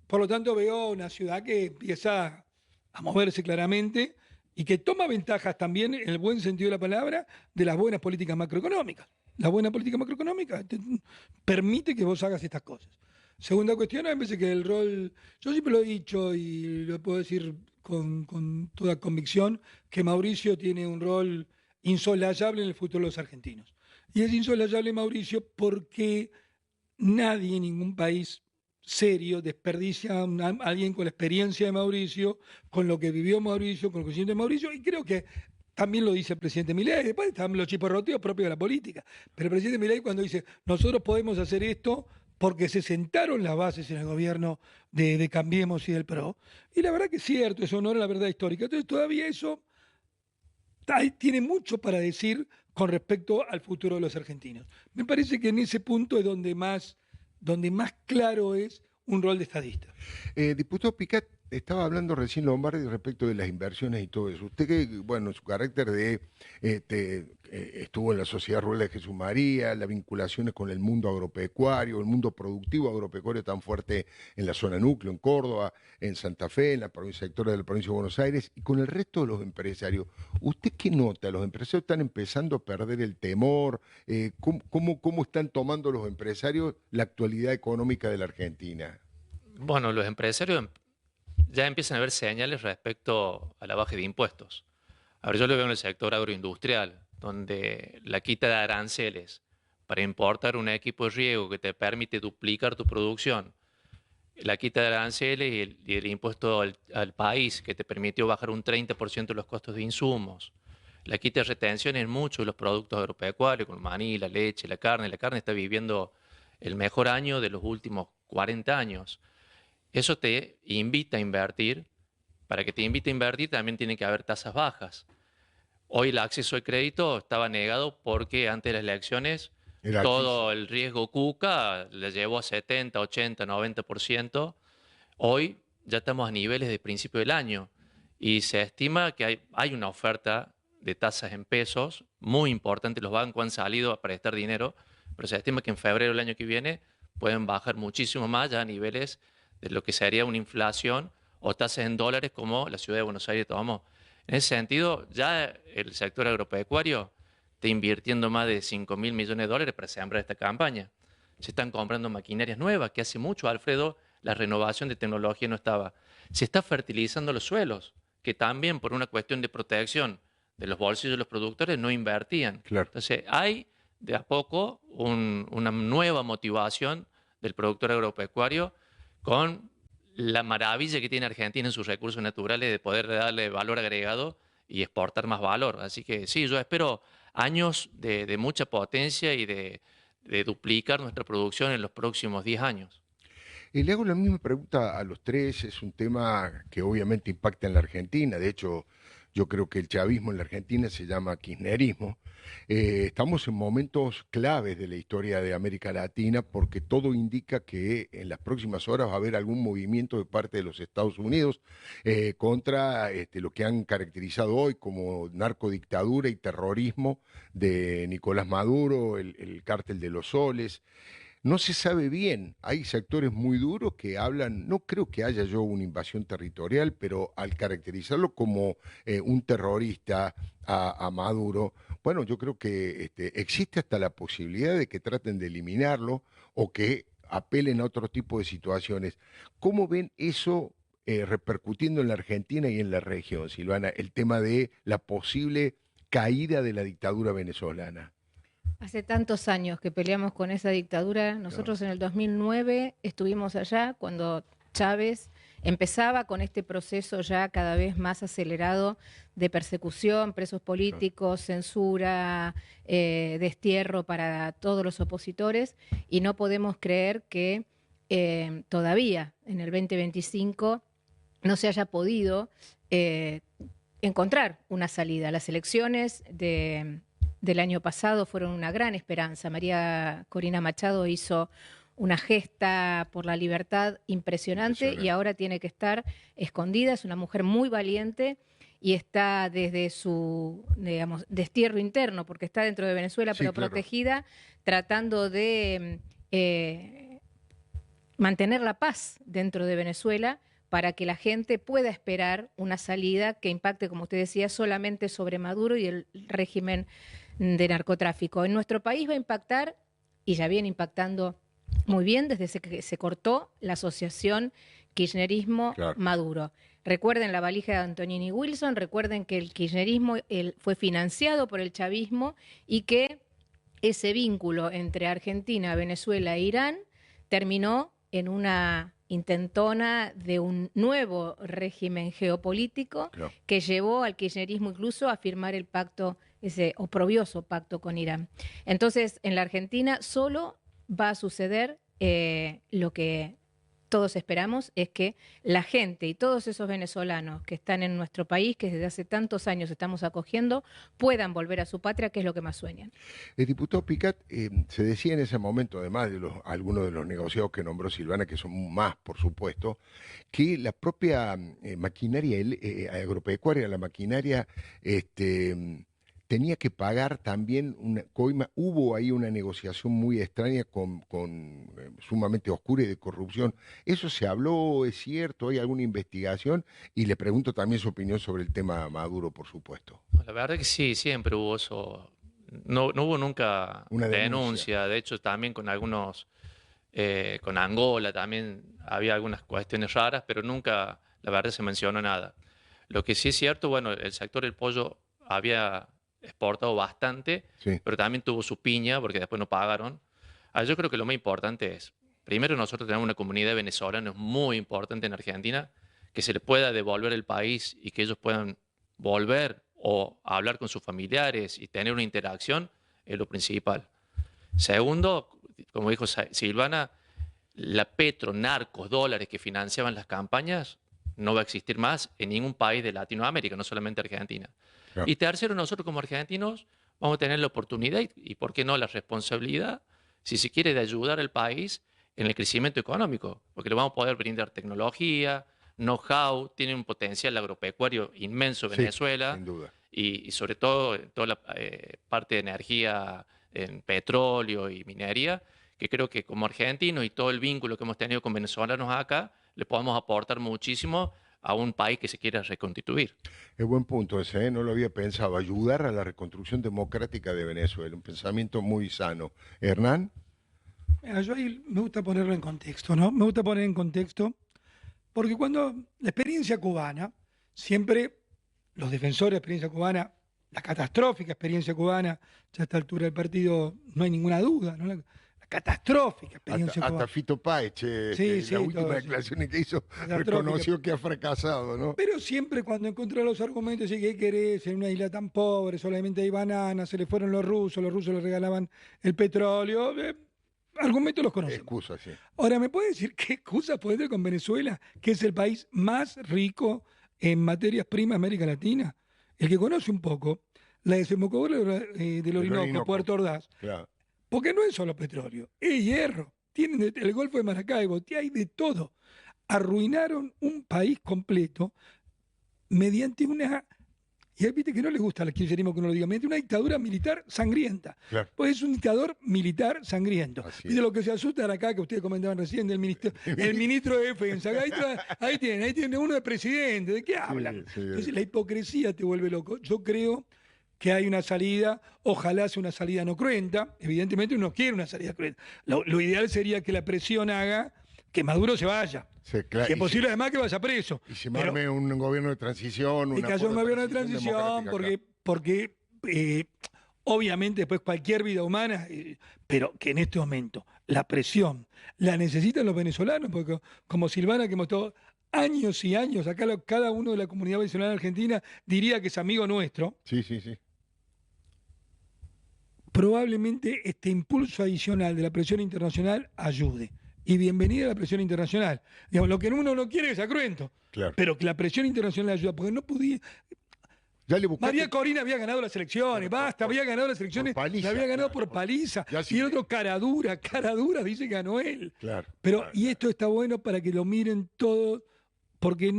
por lo tanto, veo una ciudad que empieza a moverse claramente y que toma ventajas también, en el buen sentido de la palabra, de las buenas políticas macroeconómicas. La buena política macroeconómica te permite que vos hagas estas cosas. Segunda cuestión, a veces que el rol, yo siempre lo he dicho y lo puedo decir con toda convicción que Mauricio tiene un rol insolayable en el futuro de los argentinos. Y es insolayable Mauricio porque nadie en ningún país serio desperdicia a alguien con la experiencia de Mauricio, con lo que vivió Mauricio, con lo que siente Mauricio, y creo que también lo dice el presidente Milei. Después están los chiporroteos propios de la política, pero el presidente Milei cuando dice nosotros podemos hacer esto porque se sentaron las bases en el gobierno de Cambiemos y del PRO, y la verdad que es cierto, es honor a la verdad histórica. Entonces todavía eso tiene mucho para decir con respecto al futuro de los argentinos. Me parece que en ese punto es donde más claro es un rol de estadista. Diputado Picat, estaba hablando recién Lombardi respecto de las inversiones y todo eso. Usted que, bueno, en su carácter de, estuvo en la Sociedad Rural de Jesús María, las vinculaciones con el mundo agropecuario, el mundo productivo agropecuario tan fuerte en la zona núcleo, en Córdoba, en Santa Fe, en la sectora de la provincia de Buenos Aires, y con el resto de los empresarios. ¿Usted qué nota? ¿Los empresarios están empezando a perder el temor? ¿Cómo están tomando los empresarios la actualidad económica de la Argentina? Bueno, los empresarios ya empiezan a ver señales respecto a la baja de impuestos. A ver, yo lo veo en el sector agroindustrial, donde la quita de aranceles para importar un equipo de riego que te permite duplicar tu producción, la quita de aranceles y el impuesto al país que te permitió bajar un 30% los costos de insumos, la quita de retención en muchos de los productos agropecuarios, como el maní, la leche, la carne. La carne está viviendo el mejor año de los últimos 40 años. Eso te invita a invertir. Para que te invite a invertir también tiene que haber tasas bajas. Hoy el acceso al crédito estaba negado porque antes de las elecciones todo el riesgo Cuca le llevó a 70, 80, 90%. Hoy ya estamos a niveles de principio del año y se estima que hay una oferta de tasas en pesos muy importante. Los bancos han salido a prestar dinero, pero se estima que en febrero del año que viene pueden bajar muchísimo más ya a niveles de lo que sería una inflación o tasas en dólares como la ciudad de Buenos Aires tomó. En ese sentido, ya el sector agropecuario está invirtiendo más de 5.000 millones de dólares para sembrar esta campaña. Se están comprando maquinarias nuevas, que hace mucho, Alfredo, la renovación de tecnología no estaba. Se está fertilizando los suelos, que también por una cuestión de protección de los bolsillos de los productores no invertían. Claro. Entonces, hay de a poco una nueva motivación del productor agropecuario con la maravilla que tiene Argentina en sus recursos naturales de poder darle valor agregado y exportar más valor. Así que sí, yo espero años de mucha potencia y de duplicar nuestra producción en los próximos 10 años. Y le hago la misma pregunta a los tres. Es un tema que obviamente impacta en la Argentina. De hecho, yo creo que el chavismo en la Argentina se llama kirchnerismo. Estamos en momentos claves de la historia de América Latina porque todo indica que en las próximas horas va a haber algún movimiento de parte de los Estados Unidos contra lo que han caracterizado hoy como narcodictadura y terrorismo de Nicolás Maduro, el cártel de los soles. No se sabe bien, hay sectores muy duros que hablan, no creo que haya yo una invasión territorial, pero al caracterizarlo como un terrorista a Maduro, bueno, yo creo que existe hasta la posibilidad de que traten de eliminarlo o que apelen a otro tipo de situaciones. ¿Cómo ven eso repercutiendo en la Argentina y en la región, Silvana, el tema de la posible caída de la dictadura venezolana? Hace tantos años que peleamos con esa dictadura. Nosotros en el 2009 estuvimos allá cuando Chávez empezaba con este proceso ya cada vez más acelerado de persecución, presos políticos, censura, destierro para todos los opositores, y no podemos creer que todavía en el 2025 no se haya podido encontrar una salida. Las elecciones del año pasado fueron una gran esperanza. María Corina Machado hizo una gesta por la libertad impresionante y ahora tiene que estar escondida. Es una mujer muy valiente y está desde su, digamos, destierro interno, porque está dentro de Venezuela, pero protegida, tratando de mantener la paz dentro de Venezuela para que la gente pueda esperar una salida que impacte, como usted decía, solamente sobre Maduro y el régimen de narcotráfico. En nuestro país va a impactar, y ya viene impactando muy bien desde que se cortó la asociación kirchnerismo-Maduro. Recuerden la valija de Antonini Wilson, recuerden que el kirchnerismo fue financiado por el chavismo y que ese vínculo entre Argentina, Venezuela e Irán terminó en una intentona de un nuevo régimen geopolítico que llevó al kirchnerismo incluso a firmar el pacto, ese oprobioso pacto con Irán. Entonces, en la Argentina solo va a suceder lo que todos esperamos, es que la gente y todos esos venezolanos que están en nuestro país, que desde hace tantos años estamos acogiendo, puedan volver a su patria, que es lo que más sueñan. El diputado Picat, se decía en ese momento, además de algunos de los negociados que nombró Silvana, que son más, por supuesto, que la propia maquinaria agropecuaria, la maquinaria tenía que pagar también una coima. Hubo ahí una negociación muy extraña sumamente oscura y de corrupción. ¿Eso se habló? ¿Es cierto? ¿Hay alguna investigación? Y le pregunto también su opinión sobre el tema Maduro, por supuesto. La verdad que sí, siempre hubo eso. No hubo nunca una denuncia. De hecho, también con algunos, con Angola también había algunas cuestiones raras, pero nunca, la verdad, se mencionó nada. Lo que sí es cierto, bueno, el sector del pollo había exportado bastante, pero también tuvo su piña porque después no pagaron. Yo creo que lo más importante es, primero nosotros tenemos una comunidad de venezolanos muy importante en Argentina, que se les pueda devolver el país y que ellos puedan volver o hablar con sus familiares y tener una interacción, es lo principal. Segundo, como dijo Silvana, la narcos, dólares que financiaban las campañas no va a existir más en ningún país de Latinoamérica, no solamente Argentina. Claro. Y tercero, nosotros como argentinos vamos a tener la oportunidad y, ¿por qué no, la responsabilidad, si se quiere, de ayudar al país en el crecimiento económico? Porque le vamos a poder brindar tecnología, know-how, tiene un potencial agropecuario inmenso Venezuela. Sin duda. Y sobre todo toda la parte de energía en petróleo y minería, que creo que como argentinos y todo el vínculo que hemos tenido con venezolanos acá, le podemos aportar muchísimo a un país que se quiera reconstituir. Es buen punto ese, no lo había pensado. Ayudar a la reconstrucción democrática de Venezuela, un pensamiento muy sano. ¿Hernán? Yo ahí me gusta ponerlo en contexto, ¿no? Me gusta poner en contexto porque cuando la experiencia cubana, siempre los defensores de la experiencia cubana, la catastrófica experiencia cubana, ya a esta altura del partido no hay ninguna duda, ¿no? La catastrófica experiencia cubana. Hasta Fito Páez, la última declaración que hizo, reconoció que ha fracasado, ¿no? Pero siempre cuando encontró los argumentos y ¿qué querés? En una isla tan pobre, solamente hay bananas, se le fueron los rusos le regalaban el petróleo. Argumentos los conocemos. Excusa, sí. Ahora, ¿me puede decir qué excusa puede tener con Venezuela, que es el país más rico en materias primas de América Latina? El que conoce un poco la desembocadura del Orinoco, Puerto Ordaz, claro. Porque no es solo petróleo, es hierro. Tienen el Golfo de Maracaibo, hay de todo. Arruinaron un país completo mediante una... Y viste que no les gusta al kirchnerismo que uno lo diga, mediante una dictadura militar sangrienta. Claro. Pues es un dictador militar sangriento. Y de lo que se asusta acá, que ustedes comentaban recién, del ministro, el ministro de Defensa. Ahí tiene uno de presidente. ¿De qué hablan? Sí, entonces la hipocresía te vuelve loco. Yo creo que hay una salida, ojalá sea una salida no cruenta. Evidentemente uno quiere una salida cruenta. Lo ideal sería que la presión haga que Maduro se vaya. Sí, claro. Que es posible además que vaya preso. Y se arme un gobierno de transición. Y que haya un gobierno de transición porque obviamente después cualquier vida humana, pero que en este momento la presión la necesitan los venezolanos, porque como Silvana, que hemos estado años y años, acá cada uno de la comunidad venezolana argentina diría que es amigo nuestro. Sí. Probablemente este impulso adicional de la presión internacional ayude. Y bienvenida a la presión internacional. Digamos, lo que uno no quiere es acruento, claro. Pero que la presión internacional ayuda, porque no podía... María Corina había ganado las elecciones, había ganado las elecciones, la había ganado por paliza. Y el otro cara dura dice que ganó él. Claro, pero, claro. Y esto está bueno para que lo miren todos, porque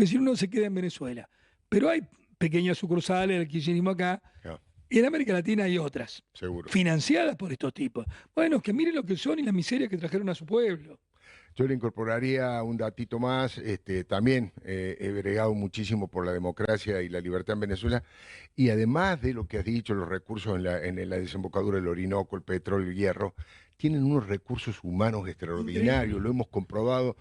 si uno se queda en Venezuela. Pero hay pequeñas sucursales del kirchnerismo acá. Claro. Y en América Latina hay otras, seguro, financiadas por estos tipos. Bueno, que miren lo que son y la miseria que trajeron a su pueblo. Yo le incorporaría un datito más. También he bregado muchísimo por la democracia y la libertad en Venezuela. Y además de lo que has dicho, los recursos en la desembocadura del Orinoco, el petróleo, el hierro, tienen unos recursos humanos extraordinarios, lo hemos comprobado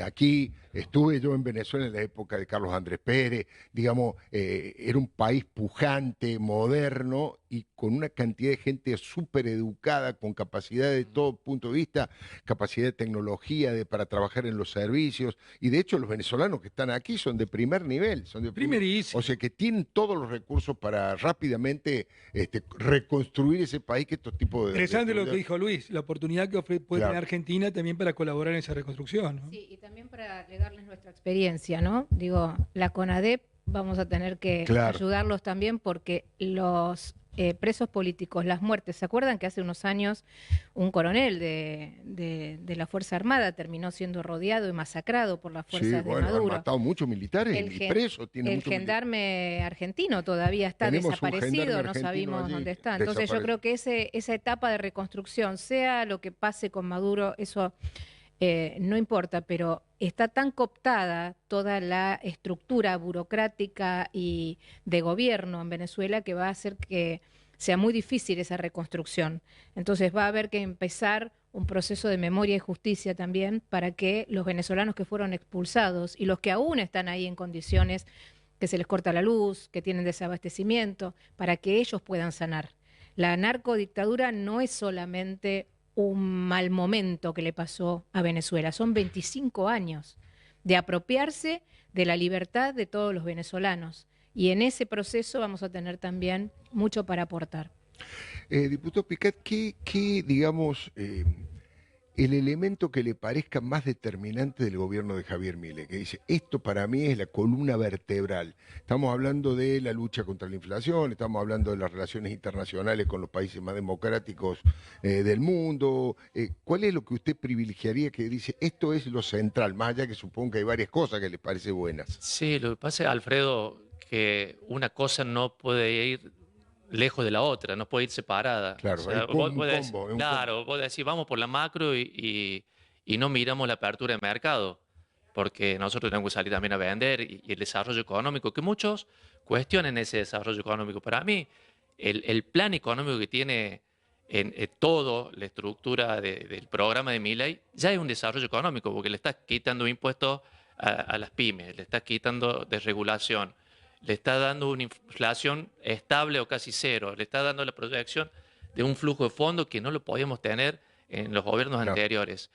aquí. Estuve yo en Venezuela en la época de Carlos Andrés Pérez, digamos, era un país pujante, moderno y con una cantidad de gente súper educada, con capacidad de todo punto de vista, capacidad de tecnología para trabajar en los servicios. Y de hecho los venezolanos que están aquí son de primer nivel, son de Primerísimo. o sea que tienen todos los recursos para rápidamente reconstruir ese país que estos tipos de... Interesante lo que dijo Luis, la oportunidad que puede Claro. tener Argentina también para colaborar en esa reconstrucción, ¿no? Sí, y también para legarles nuestra experiencia, ¿no? Digo, la CONADEP vamos a tener que Claro. ayudarlos también porque los presos políticos, las muertes, ¿se acuerdan que hace unos años un coronel de la Fuerza Armada terminó siendo rodeado y masacrado por las Sí, fuerzas de bueno, han Maduro? matado muchos militares y presos. Tiene El muchos militares. gendarme argentino todavía está Tenemos un desaparecido, gendarme no argentino sabemos allí dónde está. Entonces yo creo que esa etapa de reconstrucción, sea lo que pase con Maduro, eso no importa, pero está tan cooptada toda la estructura burocrática y de gobierno en Venezuela que va a hacer que sea muy difícil esa reconstrucción. Entonces va a haber que empezar un proceso de memoria y justicia también para que los venezolanos que fueron expulsados y los que aún están ahí en condiciones que se les corta la luz, que tienen desabastecimiento, para que ellos puedan sanar. La narcodictadura no es solamente un mal momento que le pasó a Venezuela, son 25 años de apropiarse de la libertad de todos los venezolanos. Y en ese proceso vamos a tener también mucho para aportar. Diputado Picat, ¿qué digamos, el elemento que le parezca más determinante del gobierno de Javier Milei? Que dice, esto para mí es la columna vertebral. Estamos hablando de la lucha contra la inflación, estamos hablando de las relaciones internacionales con los países más democráticos del mundo. ¿Cuál es lo que usted privilegiaría que dice, esto es lo central, más allá que supongo que hay varias cosas que le parecen buenas? Sí, lo que pasa, Alfredo, que una cosa no puede ir lejos de la otra, no puede ir separada. Claro, O sea, hay vos un decís, combo, claro, vos decís, vamos por la macro y no miramos la apertura de mercado, porque nosotros tenemos que salir también a vender y el desarrollo económico, que muchos cuestionan ese desarrollo económico. Para mí, el plan económico que tiene en toda la estructura del programa de Milei ya es un desarrollo económico, porque le estás quitando impuestos a las pymes, le estás quitando desregulación, le está dando una inflación estable o casi cero, le está dando la proyección de un flujo de fondos que no lo podíamos tener en los gobiernos anteriores.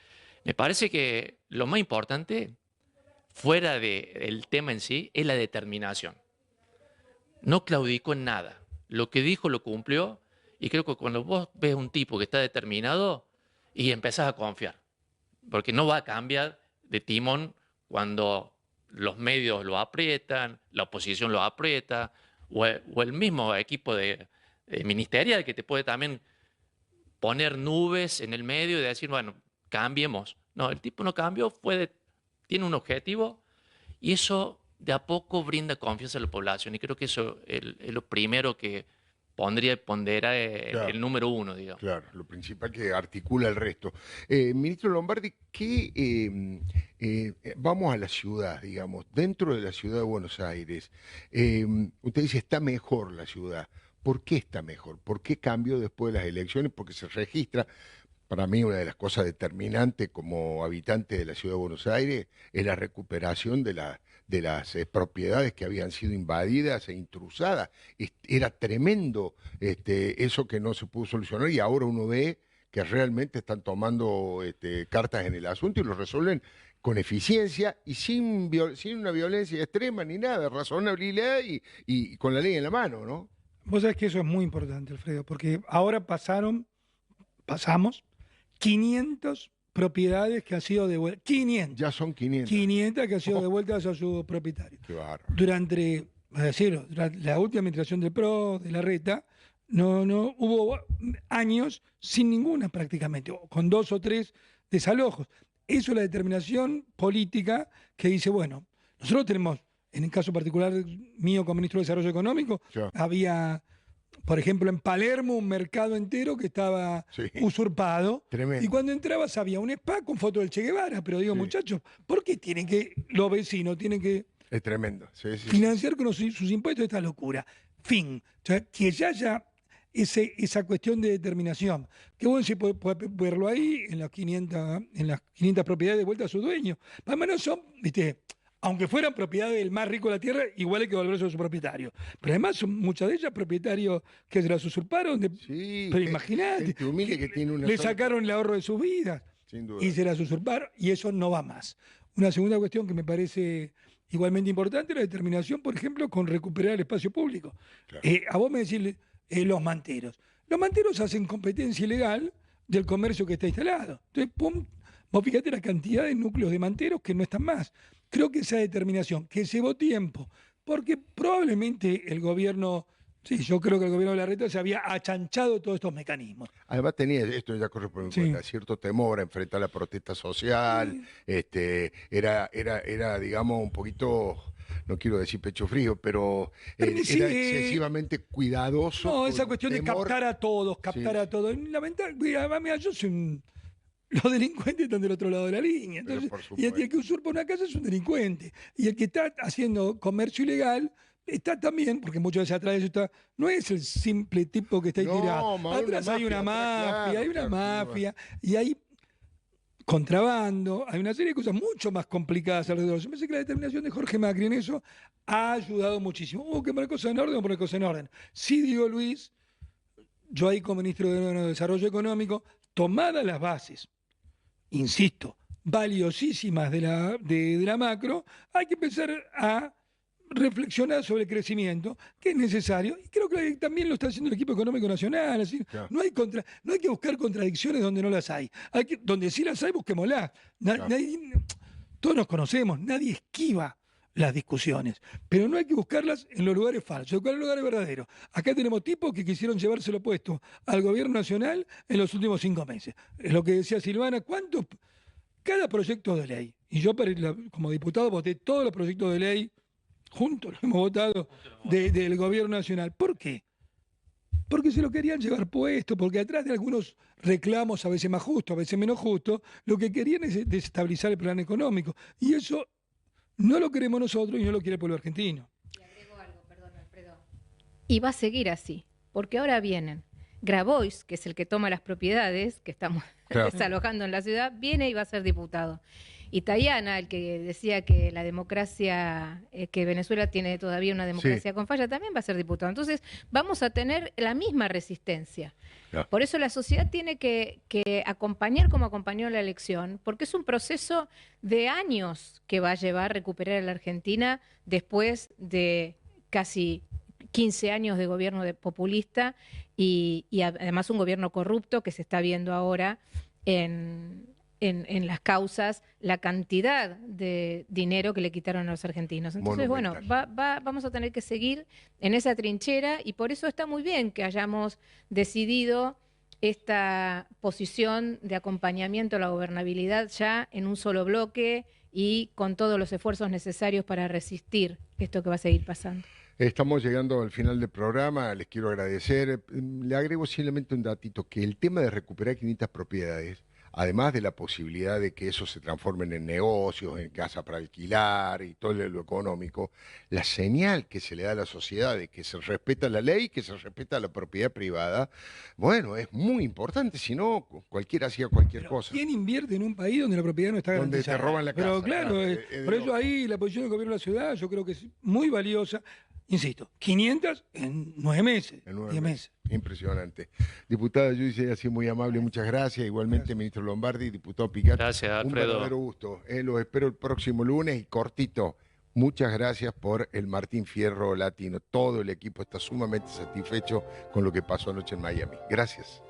Me parece que lo más importante, fuera del tema en sí, es la determinación. No claudicó en nada. Lo que dijo lo cumplió y creo que cuando vos ves un tipo que está determinado y empezás a confiar, porque no va a cambiar de timón cuando los medios lo aprietan, la oposición lo aprieta, o el mismo equipo ministerial que te puede también poner nubes en el medio y decir, bueno, cambiemos. No, el tipo no cambió, tiene un objetivo y eso de a poco brinda confianza a la población. Y creo que eso es lo primero que pondera el número uno, digamos. Claro, lo principal que articula el resto. Ministro Lombardi, vamos a la ciudad, digamos, dentro de la ciudad de Buenos Aires. Usted dice, está mejor la ciudad. ¿Por qué está mejor? ¿Por qué cambió después de las elecciones? Porque se registra, para mí una de las cosas determinantes como habitante de la ciudad de Buenos Aires, es la recuperación de las propiedades que habían sido invadidas e intrusadas. Era tremendo eso que no se pudo solucionar y ahora uno ve que realmente están tomando cartas en el asunto y lo resuelven con eficiencia y sin una violencia extrema ni nada, razonabilidad y con la ley en la mano, ¿no? Vos sabés que eso es muy importante, Alfredo, porque ahora pasamos 500 propiedades que han sido devueltas. 500. Ya son 500. 500 que han sido devueltas a sus propietarios. Qué bárbaro. Durante la última administración del PRO, de Larreta, no hubo años sin ninguna prácticamente, o con 2 o 3 desalojos. Eso es la determinación política que dice, bueno, nosotros tenemos, en el caso particular mío como ministro de Desarrollo Económico, había, por ejemplo, en Palermo un mercado entero que estaba usurpado. Tremendo. Y cuando entrabas había un spa con foto del Che Guevara. Pero digo, muchachos, ¿por qué los vecinos tienen que es tremendo. financiar con sus impuestos esta locura? Fin. O sea, que ya haya esa cuestión de determinación. Que bueno, si puede verlo ahí en las 500 propiedades de vuelta a su dueño. Además no son, ¿viste? Aunque fueran propiedades del más rico de la tierra, igual hay que devolverse a su propietario. Pero además son muchas de ellas propietarios que se las usurparon. Sí, pero imagínate, gente humilde que tiene una le sola- sacaron el ahorro de sus vidas Sin duda. y se las usurparon, y eso no va más. Una segunda cuestión que me parece igualmente importante, la determinación, por ejemplo, con recuperar el espacio público. Claro. A vos me decís los manteros. Los manteros hacen competencia ilegal del comercio que está instalado. Entonces, pum, vos fíjate la cantidad de núcleos de manteros que no están más. Creo que esa determinación, que llevó tiempo, porque probablemente el gobierno, sí, yo creo que el gobierno de Larreta se había achanchado todos estos mecanismos. Además tenía, esto ya corresponde Sí. a cierto temor a enfrentar la protesta social, era, digamos, un poquito, no quiero decir pecho frío, pero Sí, era excesivamente cuidadoso. No, con esa cuestión de temor. captar a todos, captar Sí. a todos. Lamentablemente, además, mira, yo soy los delincuentes están del otro lado de la línea. Pero Entonces, por y el supuesto. que usurpa una casa es un delincuente. Y el que está haciendo comercio ilegal está también, porque muchas veces atrás de eso está, no es el simple tipo que está ahí No, tirado. ma, Atrás una hay una mafia, mafia, hay una claro, mafia, y hay contrabando, hay una serie de cosas mucho más complicadas alrededor. Yo pensé que la determinación de Jorge Macri en eso ha ayudado muchísimo. Hubo que poner cosas en orden o poner cosas en orden. Sí, digo Luis, yo ahí como ministro de Desarrollo Económico, tomadas las bases, insisto, valiosísimas de la macro, hay que empezar a reflexionar sobre el crecimiento, que es necesario, y creo que también lo está haciendo el equipo económico nacional. Así, Claro. no hay que buscar contradicciones donde no las hay. Donde sí las hay, busquémoslas. Claro. Todos nos conocemos, nadie esquiva las discusiones, pero no hay que buscarlas en los lugares falsos, en los lugares verdaderos. Acá tenemos tipos que quisieron llevárselo puesto al gobierno nacional en los últimos 5 meses. Es lo que decía Silvana, cada proyecto de ley, y yo como diputado voté todos los proyectos de ley, juntos lo hemos votado del gobierno nacional. ¿Por qué? Porque se lo querían llevar puesto, porque atrás de algunos reclamos, a veces más justos, a veces menos justos, lo que querían es desestabilizar el plan económico. Y eso no lo queremos nosotros y no lo quiere el pueblo argentino. Y agrego algo, perdón, Alfredo. Y va a seguir así, porque ahora vienen Grabois, que es el que toma las propiedades que estamos Claro. desalojando en la ciudad, viene y va a ser diputado. Y Tayana, el que decía que la democracia, que Venezuela tiene todavía una democracia con falla, también va a ser diputado. Entonces vamos a tener la misma resistencia. Claro. Por eso la sociedad tiene que acompañar como acompañó la elección, porque es un proceso de años que va a llevar recuperar a la Argentina después de casi 15 años de gobierno populista y además un gobierno corrupto que se está viendo ahora en las causas, la cantidad de dinero que le quitaron a los argentinos. Entonces, bueno, vamos a tener que seguir en esa trinchera y por eso está muy bien que hayamos decidido esta posición de acompañamiento a la gobernabilidad ya en un solo bloque y con todos los esfuerzos necesarios para resistir esto que va a seguir pasando. Estamos llegando al final del programa, les quiero agradecer. Le agrego simplemente un datito, que el tema de recuperar 500 propiedades, además de la posibilidad de que eso se transformen en negocios, en casa para alquilar y todo lo económico, la señal que se le da a la sociedad de que se respeta la ley, que se respeta la propiedad privada, bueno, es muy importante, si no, cualquiera hacía cualquier cosa. ¿Quién invierte en un país donde la propiedad no está Donde garantizada? te roban la Pero casa, claro, claro, por eso ahí la posición del gobierno de la ciudad yo creo que es muy valiosa. Insisto, 500 en 9 meses, En 9 10 meses. Impresionante. Diputada Yudice, ha sido muy amable, muchas gracias. Igualmente, ministro Lombardi, diputado Picard. Gracias, Un Alfredo. verdadero gusto. Los espero el próximo lunes y cortito. Muchas gracias por el Martín Fierro Latino. Todo el equipo está sumamente satisfecho con lo que pasó anoche en Miami. Gracias.